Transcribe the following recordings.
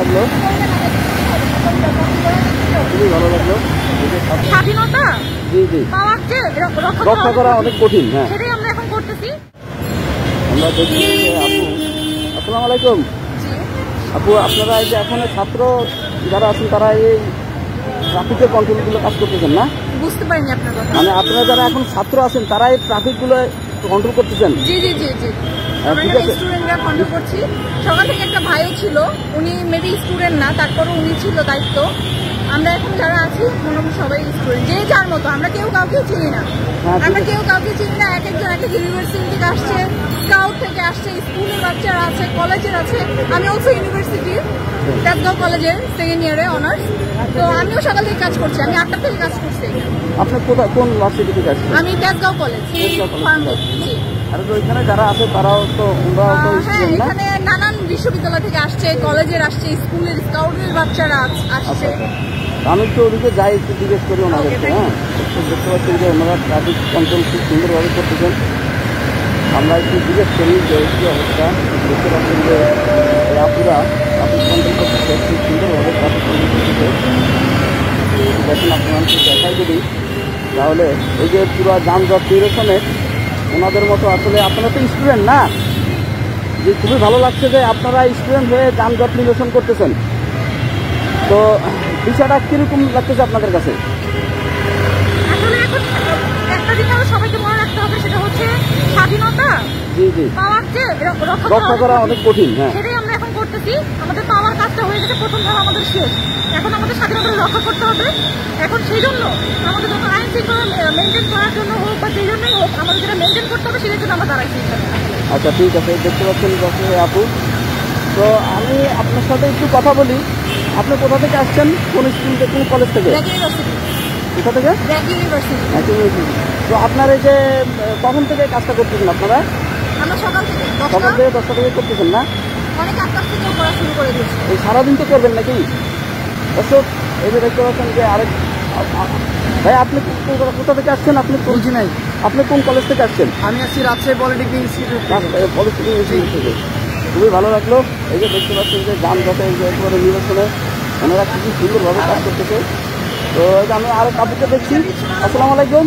লাগলো, খুবই ভালো লাগলো। স্বাধীনতা জি জি রক্ষা করা অনেক কঠিন। হ্যাঁ, সেটাই আমরা এখন করতেছি। আমরা দেখছি আপু, আসসালামু আলাইকুম। আপু, আপনারা এই যে এখন ছাত্র যারা আছেন তারা এই ট্রাফিকের কন্ট্রোলগুলো কাজ করতেছেন না? বুঝতে পারিনি আপনার কথা। মানে আপনারা যারা এখন ছাত্র আছেন তারা এই ট্রাফিকগুলো কন্ট্রোল করতেছেন? জি জি জি জি ঠিক আছে, স্টুডেন্টরা কন্ট্রোল করছি। সকাল থেকে একটা ভাইও ছিল, উনি মেবি স্টুডেন্ট না, তারপরে উনি ছিল দায়িত্ব। আমরা এখন যারা আছি মোটামুটি সবাই স্টুডেন্ট, যে যার মতো, আমরা কেউ কাউকে চিনি না। আমরা কেউ কাউকে চিনি না, এক একজন এক এক ইউনিভার্সিটি থেকে আসছে, স্কাউট থেকে আসছে, স্কুলের বাচ্চারা আছে, কলেজের আছে। আমি অলসো ইউনিভার্সিটি তেজগাঁও কলেজের সেকেন্ড ইয়ারে অনার্স। তো আমিও সকাল থেকে কাজ করছি, আমি 8টা থেকে কাজ করছি। আপনি কোথায়, কোন ভার্সিটি থেকে আসছেন? আমি তেজগাঁও কলেজ। আর ওইখানে যারা আছে তারাও তো, হ্যাঁ, এখানে নানান বিশ্ববিদ্যালয় থেকে আসছে, কলেজের আসছে, স্কুলের স্কাউটের বাচ্চারা আসছে। আমি তো ওদিকে যাই, একটু জিজ্ঞেস করি ওনাদেরকে। হ্যাঁ, দেখতে পাচ্ছি যে ওনারা ট্রাফিক কন্ট্রোল খুব সুন্দরভাবে করতেছেন। আমরা একটু জিজ্ঞেস করি যে কী অবস্থা। দেখতে পাচ্ছেন যে আপুরা ট্রাফিক কন্ট্রোল করতেছে, খুব সুন্দরভাবে ট্রাফিক কন্ট্রোল করতেছে। দেখুন, আপনাকে দেখাই যদি, তাহলে এই যে পুরো যানজট নিরসনে ওনাদের মতো আসলে আপনারা তো স্টুডেন্ট না, যে খুবই ভালো লাগছে যে আপনারা স্টুডেন্ট হয়ে যানজট নিরসন করতেছেন। তো বিষয়টা কিরকম লাগতেছে আপনাদের কাছে? আসলে এখন একটা জিনিস সবাইকে মনে রাখতে হবে, সেটা হচ্ছে স্বাধীনতা জি জি রক্ষা করা অনেক কঠিন। হ্যাঁ, সেটাই আমরা এখন করতেছি। আমাদের পাওয়ার কাজটা হয়ে গেছে, প্রথম ধাপ আমাদের শেষ। এখন আমাদের স্বাধীনতা রক্ষা করতে হবে। এখন সেই জন্য আমাদের যত আইন শৃঙ্খলা মেনটেন করার জন্য হোক বা সেই জন্যই হোক, আমাদের যেটা মেনটেন করতে হবে সেটার জন্য আমরা দাঁড়াইছি। আচ্ছা, ঠিক আছে। দেখতে পাচ্ছেন আপু, তো আমি আপনার সাথে একটু কথা বলি। আপনি কোথা থেকে আসছেন, কোন স্কুল থেকে, কোন কলেজ থেকে? কোথা থেকে? ইউনিভার্সিটি। তো আপনার এই যে কখন থেকে কাজটা করতেছেন আপনারা? আমরা সকাল থেকে 10টা থেকে করতেছেন না? অনেক 8টা থেকে পড়া শুরু করে দিয়েছি। এই সারাদিন তো করবেন নাকি? দর্শক, এই যে দেখতে পাচ্ছেন যে আরেক ভাই, আপনি কোথা থেকে আসছেন? আপনি বলছি নাই, আপনি কোন কলেজ থেকে আসছেন? আমি আসছি রাজশাহী পলিটেকনিক ইনস্টিটিউট থেকে। খুবই ভালো লাগলো। এই যে দেখতে পাচ্ছেন যে যানজটে একেবারে নিরসনে ওনারা খুবই সুন্দরভাবে কাজ করতেছে। তো আমি আরো কাপুকে দেখছি। আসসালামু আলাইকুম।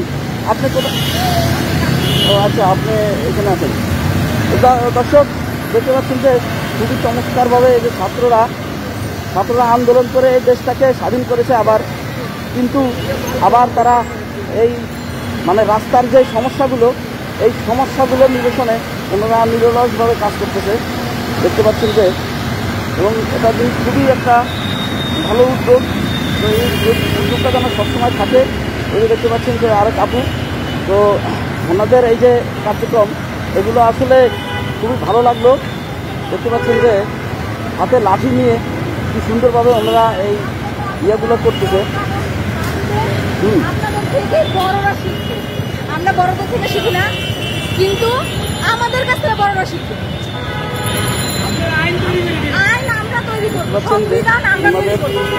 আপনি কোথায়? ও আচ্ছা, আপনি এখানে আছেন। দর্শক, দেখতে পাচ্ছেন যে খুবই চমৎকারভাবে এই যে ছাত্ররা আন্দোলন করে এই দেশটাকে স্বাধীন করেছে। কিন্তু আবার তারা এই মানে রাস্তার যে সমস্যাগুলো, এই সমস্যাগুলো নিরসনে ওনারা নিরলসভাবে কাজ করতেছে। দেখতে পাচ্ছেন যে, এবং এটা খুবই একটা ভালো উদ্যোগ। তো এই উদ্যোগটা যেন সবসময় থাকে। এই যে দেখতে পাচ্ছেন যে আরেক আপু, তো ওনাদের এই যে কার্যক্রম, এগুলো আসলে খুবই ভালো লাগলো। দেখতে পাচ্ছেন যে হাতে লাঠি নিয়ে কি সুন্দরভাবে ওনারা এই ইয়েগুলো করতেছে। আমরা বড়দের থেকে শিখি না, কিন্তু আমাদের কাছ থেকে বড়রা শিখি।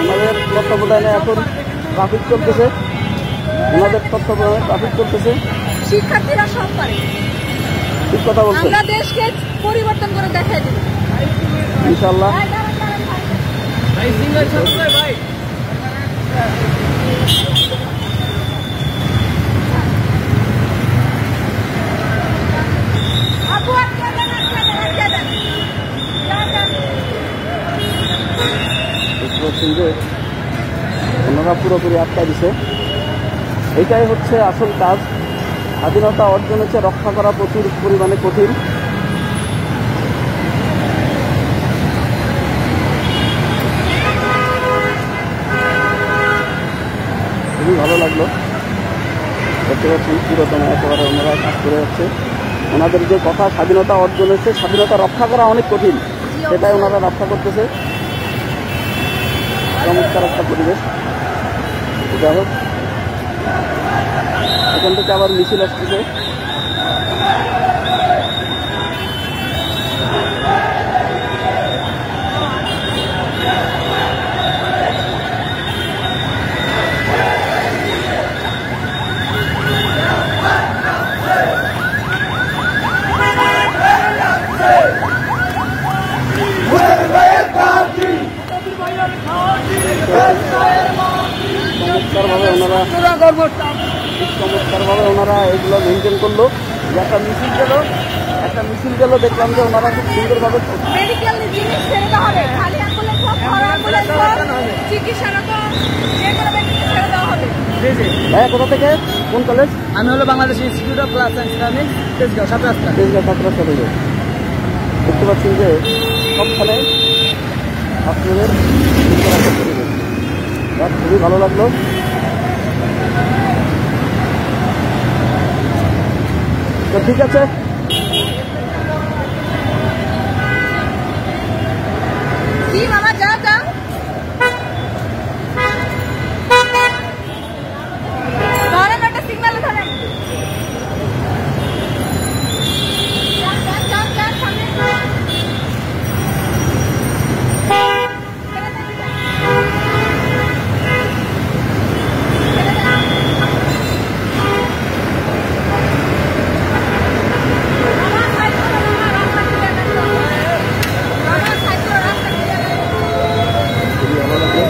ওনাদের তত্ত্বাবধানে এখন ট্রাফিক চলতেছে, শিক্ষার্থীরা সব পারে। ঠিক কথা বলছেন। আমরা দেশকে পরিবর্তন করে দেখাই দিই ইনশাআল্লাহ। যে ওনারা পুরোপুরি আটকায় দিছে। এইটাই হচ্ছে আসল কাজ। স্বাধীনতা অর্জন হচ্ছে রক্ষা করা প্রচুর পরিমাণে কঠিন। খুবই ভালো লাগলো। দেখতে পাচ্ছেন পুরোতম একেবারে ওনারা কাজ করে যাচ্ছে। ওনাদের যে কথা, স্বাধীনতা অর্জন হচ্ছে, স্বাধীনতা রক্ষা করা অনেক কঠিন, সেটাই ওনারা রক্ষা করতেছে। চমৎকার একটা পরিবেশ। যাই হোক, এখান থেকে আবার মিছিল আসতেছে। চমৎকারভাবে ওনারা এগুলো মেনটেন করলো। যে একটা মিছিল গেল দেখলাম যে ওনারা খুব সুন্দরভাবে মেডিকেল জিনিস ছেড়ে দেওয়া হবে, খালি অ্যাম্বুলেন্স হোক, বড় অ্যাম্বুলেন্স হোক, চিকিৎসারত যে কোনো ব্যক্তিকে ছেড়ে দেওয়া হবে। ভাইয়া কোথা থেকে, কোন কলেজ? আমি হলো Bangladesh institute of class and Islamic Tejgaon 7 রাস্তা। তেজগাঁও 7 রাস্তা থেকে দেখতে পাচ্ছেন যে সবখানে আপনাদের খুবই ভালো লাগলো। তো ঠিক আছে, কি মামা যা যা ধরেন, একটা সিগন্যালে ধরেন। খুবই ভালো লাগলো।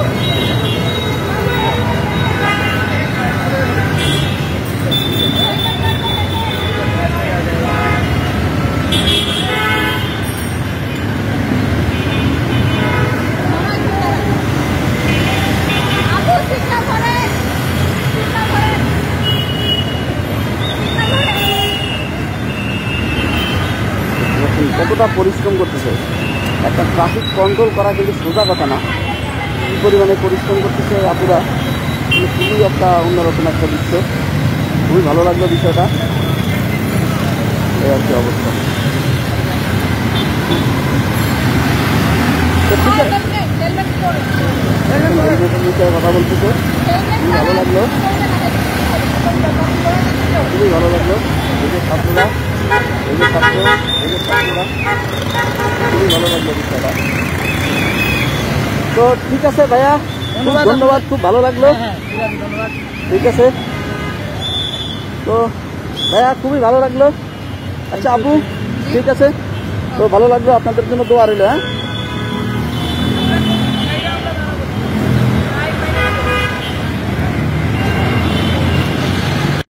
কতটা পরিশ্রম করতেছে, একটা ট্রাফিক কন্ট্রোল করা কিন্তু সোজা কথা না। কী পরিমাণে পরিশ্রম করতেছে আপুরা, খুবই একটা অন্যরকম একটা দৃশ্য। খুবই ভালো লাগলো বিষয়টা, এই আর কি অবস্থা। তো ঠিক আছে, হেলমেটের বিষয়ে কথা বলতেছে, খুবই ভালো লাগলো, খুবই ভালো লাগলো। এই যে ছাত্ররা, খুবই ভালো লাগলো বিষয়টা। তো ঠিক আছে ভাইয়া, ধন্যবাদ, খুব ভালো লাগলো। ঠিক আছে, তো ভাইয়া খুবই ভালো লাগলো। আচ্ছা আপু, ঠিক আছে, তো ভালো লাগলো, আপনাদের জন্য দোয়া রইল। হ্যাঁ।